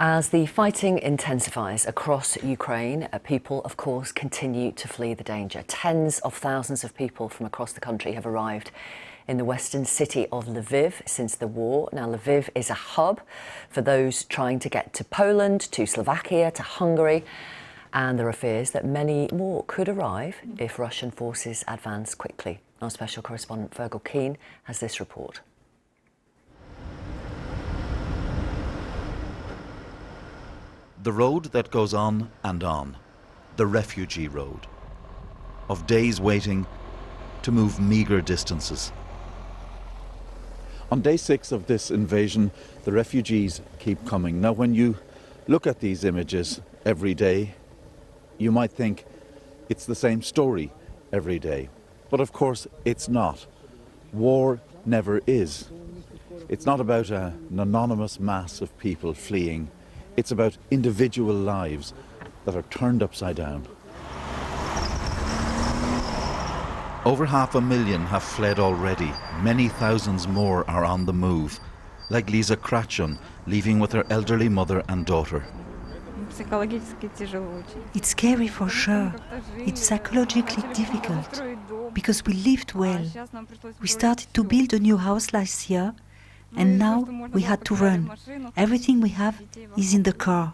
As the fighting intensifies across Ukraine, people, of course, continue to flee the danger. Tens of thousands of people from across the country have arrived in the western city of Lviv since the war. Now, Lviv is a hub for those trying to get to Poland, to Slovakia, to Hungary. And there are fears that many more could arrive if Russian forces advance quickly. Our special correspondent Fergal Keane has this report. The road that goes on and on, the refugee road, of days waiting to move meagre distances. On day 6 of this invasion, the refugees keep coming. Now, when you look at these images every day, you might think it's the same story every day. But of course, it's not. War never is. It's not about an anonymous mass of people fleeing. It's about individual lives that are turned upside down. Over 500,000 have fled already. Many thousands more are on the move, like Lisa Kratchun, leaving with her elderly mother and daughter. It's scary for sure. It's psychologically difficult, because we lived well. We started to build a new house last year, and now we had to run. Everything we have is in the car.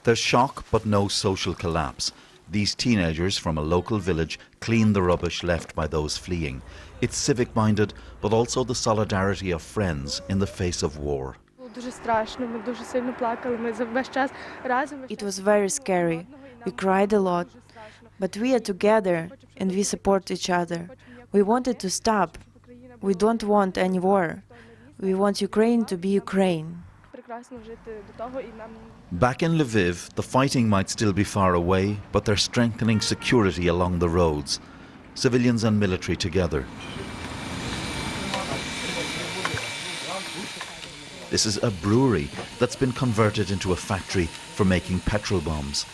There's shock but no social collapse. These teenagers from a local village clean the rubbish left by those fleeing. It's civic-minded, but also the solidarity of friends in the face of war. It was very scary. We cried a lot. But we are together and we support each other. We wanted to stop. We don't want any war. We want Ukraine to be Ukraine. Back in Lviv, the fighting might still be far away, but they're strengthening security along the roads. Civilians and military together. This is a brewery that's been converted into a factory for making petrol bombs.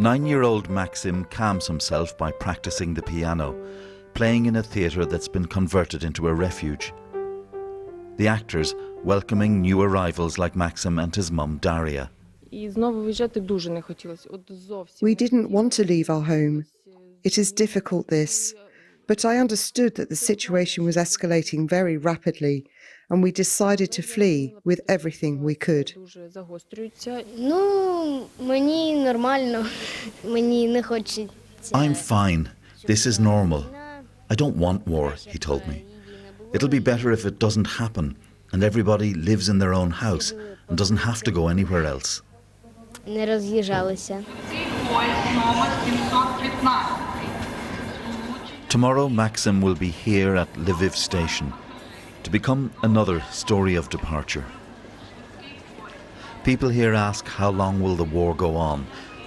Nine-year-old Maxim calms himself by practicing the piano, playing in a theatre that's been converted into a refuge. The actors welcoming new arrivals like Maxim and his mum Daria. We didn't want to leave our home. It is difficult, this. But I understood that the situation was escalating very rapidly, and we decided to flee with everything we could. I'm fine. This is normal. I don't want war, he told me. It'll be better if it doesn't happen and everybody lives in their own house and doesn't have to go anywhere else. Tomorrow, Maxim will be here at Lviv station to become another story of departure. People here ask, how long will the war go on?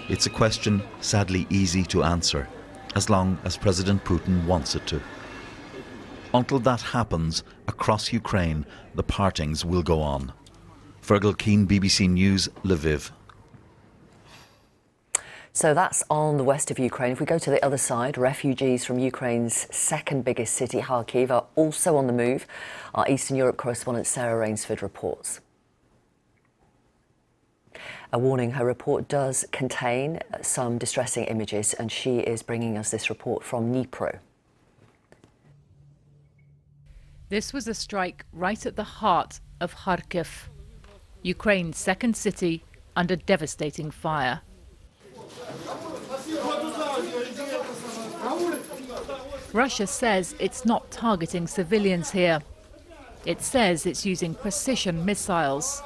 It's a question sadly easy to answer, as long as President Putin wants it to. Until that happens, across Ukraine, the partings will go on. Fergal Keane, BBC News, Lviv. So that's on the west of Ukraine. If we go to the other side, refugees from Ukraine's second biggest city, Kharkiv, are also on the move. Our Eastern Europe correspondent Sarah Rainsford reports. A warning, her report does contain some distressing images, and she is bringing us this report from Dnipro. This was a strike right at the heart of Kharkiv, Ukraine's second city under devastating fire. Russia says it's not targeting civilians here. It says it's using precision missiles.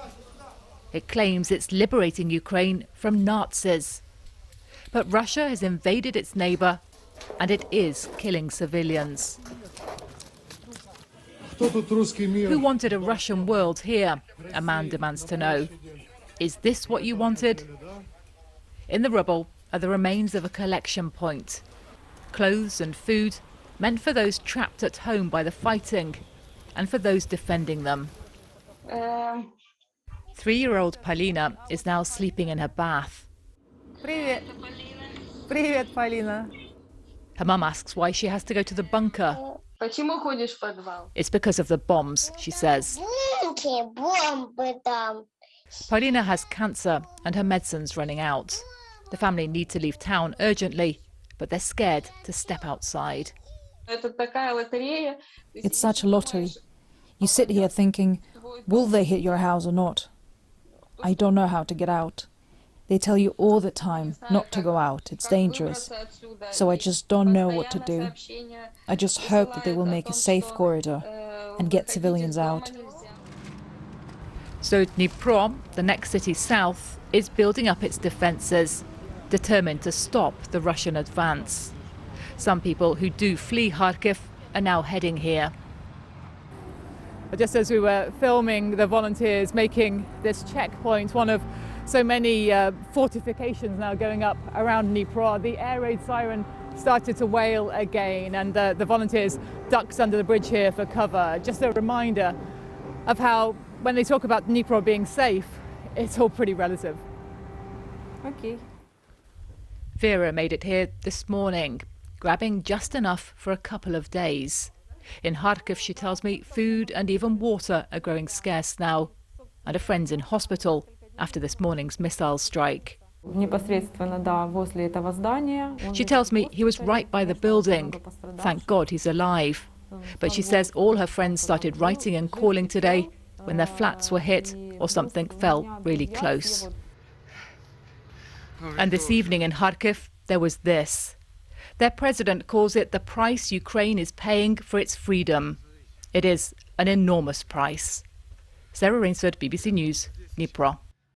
It claims it's liberating Ukraine from Nazis. But Russia has invaded its neighbour, and it is killing civilians. Who wanted a Russian world here? A man demands to know. Is this what you wanted? In the rubble are the remains of a collection point. Clothes and food meant for those trapped at home by the fighting and for those defending them. 3-year-old Polina is now sleeping in her bath. Привет. Привет, Полина. Her mum asks why she has to go to the bunker. Почему ходишь в подвал? It's because of the bombs, she says. Polina has cancer and her medicine's running out. The family need to leave town urgently, but they're scared to step outside. It's such a lottery. You sit here thinking, will they hit your house or not? I don't know how to get out. They tell you all the time not to go out, it's dangerous. So I just don't know what to do. I just hope that they will make a safe corridor and get civilians out. So Dnipro, the next city south, is building up its defences, determined to stop the Russian advance. Some people who do flee Kharkiv are now heading here. Just as we were filming the volunteers making this checkpoint, one of so many fortifications now going up around Dnipro, the air raid siren started to wail again, and the volunteers ducked under the bridge here for cover. Just a reminder of how, when they talk about Dnipro being safe, it's all pretty relative. Okay. Vera made it here this morning, grabbing just enough for a couple of days. In Kharkiv, she tells me, food and even water are growing scarce now, and a friend's in hospital after this morning's missile strike. She tells me he was right by the building. Thank God he's alive. But she says all her friends started writing and calling today when their flats were hit or something fell really close. And this evening in Kharkiv, there was this. Their president calls it the price Ukraine is paying for its freedom. It is an enormous price. Sarah Rainsford, BBC News, Dnipro.